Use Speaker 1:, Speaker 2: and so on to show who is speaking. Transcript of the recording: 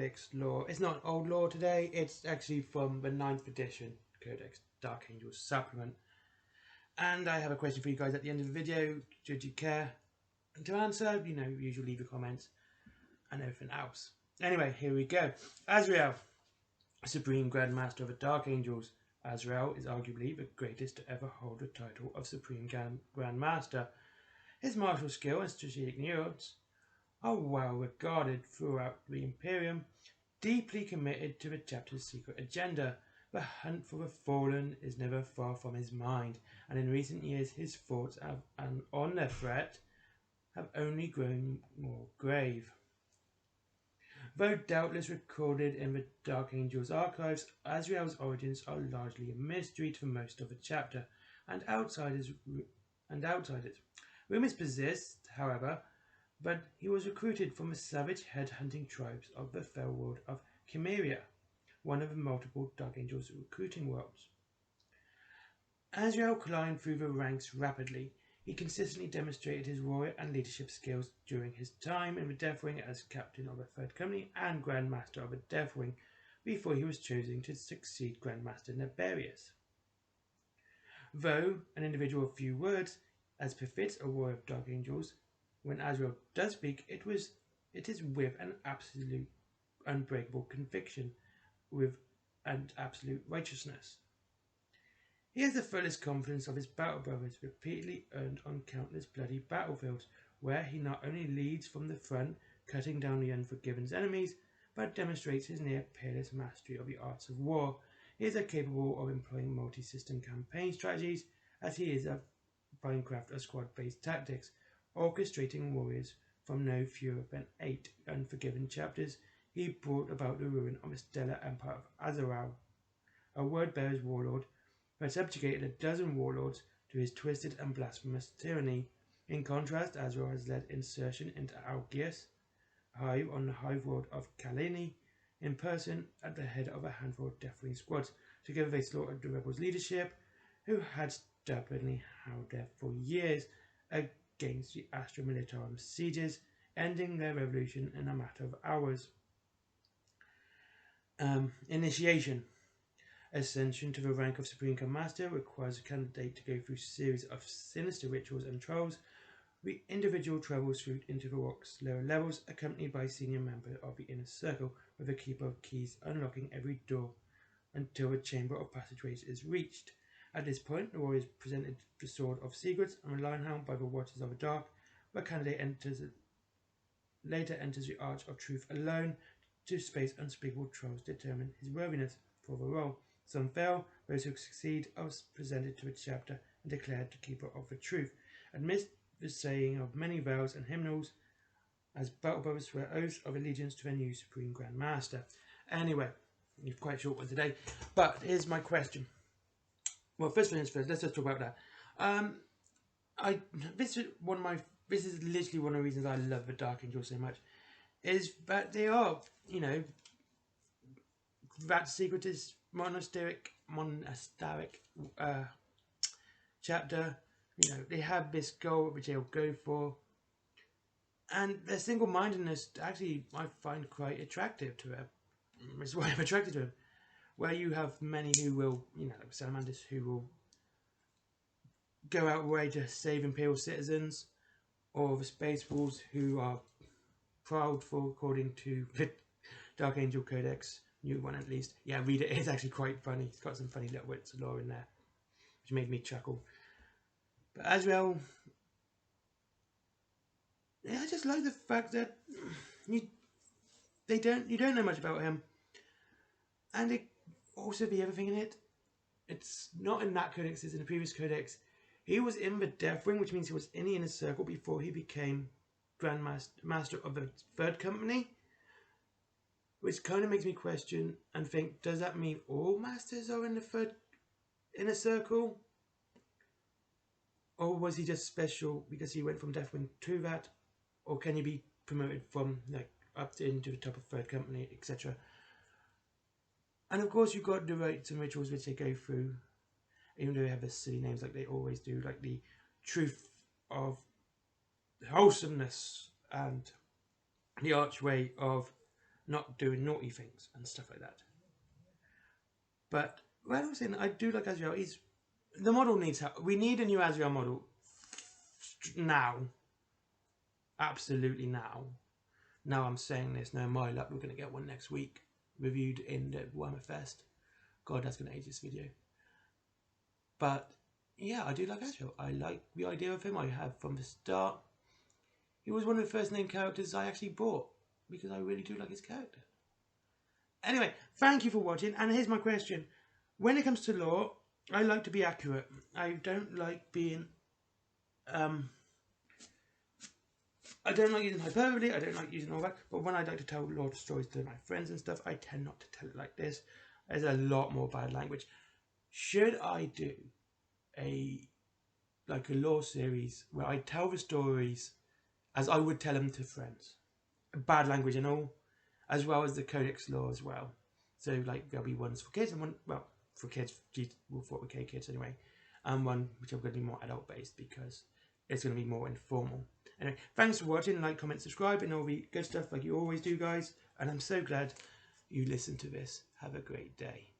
Speaker 1: Codex lore. It's not old lore today, it's actually from the 9th edition Codex Dark Angels supplement. And I have a question for you guys at the end of the video, should you care to answer. You know, usually leave your comments and everything else. Anyway, here we go. Azrael, Supreme Grand Master of the Dark Angels. Azrael is arguably the greatest to ever hold the title of Supreme Grand Master. His martial skill and strategic nuance are well regarded throughout the Imperium, deeply committed to the chapter's secret agenda. The hunt for the fallen is never far from his mind, and in recent years his thoughts on their threat have only grown more grave. Though doubtless recorded in the Dark Angels archives, Azrael's origins are largely a mystery to most of the chapter, and outsiders. Rumours persist, however, that he was recruited from the savage head-hunting tribes of the fell world of Chimeria, one of the multiple Dark Angels recruiting worlds. Azrael climbed through the ranks rapidly. He consistently demonstrated his warrior and leadership skills during his time in the Deathwing as captain of the Third Company and Grand Master of the Deathwing before he was chosen to succeed Grand Master Neberius. Though an individual of few words, as befits a warrior of Dark Angels, when Azrael does speak, it is with an absolute unbreakable conviction, and absolute righteousness. He has the fullest confidence of his battle brothers, repeatedly earned on countless bloody battlefields, where he not only leads from the front, cutting down the Unforgiven's enemies, but demonstrates his near-peerless mastery of the arts of war. He is capable of employing multi-system campaign strategies, as he is a fine craft of squad-based tactics, orchestrating warriors from no fewer than 8 Unforgiven chapters. He brought about the ruin of the stellar empire of Azrael, a word-bearer's warlord who had subjugated a dozen warlords to his twisted and blasphemous tyranny. In contrast, Azrael has led insertion into Algius, Hive on the Hive world of Kalini, in person at the head of a handful of Deathwing squads. Together they slaughtered the rebels' leadership, who had stubbornly held there for years against the Astra Militarum sieges, ending their revolution in a matter of hours. Initiation. Ascension to the rank of Supreme Grand Master requires a candidate to go through a series of sinister rituals and trials. The individual travels through into the rock's lower levels, accompanied by a senior member of the Inner Circle, with a keeper of keys unlocking every door until the Chamber of Passageways is reached. At this point, the warrior is presented the Sword of Secrets and the Lionhound by the Watchers of the Dark. The candidate later enters the Arch of Truth alone to face unspeakable trials to determine his worthiness for the role. Some fail. Those who succeed are presented to a chapter and declared to keeper of the truth, amidst the saying of many vows and hymnals, as battle brothers swear oaths of allegiance to their new Supreme Grand Master. Anyway, you've quite a short one today, but here's my question. Well, first things first, let's just talk about that. This is literally one of the reasons I love the Dark Angels so much, is that they are, you know, that secretist monasteric chapter. You know, they have this goal which they'll go for, and their single-mindedness actually I find quite attractive to them. It's why I'm attracted to them. Where you have many who will, you know, like salamanders, who will go out of the way to save Imperial citizens, or the Space Wolves who are proudful according to the Dark Angel Codex, new one at least. Yeah, read it. It's actually quite funny. It's got some funny little bits of lore in there, which made me chuckle. But Azrael, yeah, I just like the fact that you don't know much about him, and also the other thing in it, it's not in that codex, it's in the previous codex. He was in the Deathwing, which means he was in the Inner Circle before he became Grand Master of the Third Company, which kind of makes me question and think, does that mean all Masters are in the Inner Circle? Or was he just special because he went from Deathwing to that? Or can he be promoted from, like, up into the top of Third Company, etc.? And of course you've got the rites and rituals which they go through, even though they have the silly names like they always do, like the truth of wholesomeness and the archway of not doing naughty things and stuff like that. But what I was saying, I do like Azrael. The model needs help. We need a new Azrael model now. Absolutely now. Now I'm saying this, no my luck, we're going to get one next week, reviewed in the Warhammer Fest. God, that's going to age this video. But yeah, I do like Azrael. I like the idea of him. I have from the start. He was one of the first named characters I actually bought because I really do like his character. Anyway, thank you for watching, and here's my question. When it comes to lore, I like to be accurate. I don't like being I don't like using hyperbole, I don't like using all that, but when I like to tell lore stories to my friends and stuff, I tend not to tell it like this. There's a lot more bad language. Should I do a lore series where I tell the stories as I would tell them to friends? Bad language and all, as well as the Codex lore as well. So like there'll be ones for kids and one, well, for kids, we'll thought okay kids anyway, and one which I'm going to be more adult based because it's going to be more informal. Anyway, thanks for watching, like, comment, subscribe, and all the good stuff like you always do, guys. And I'm so glad you listened to this. Have a great day.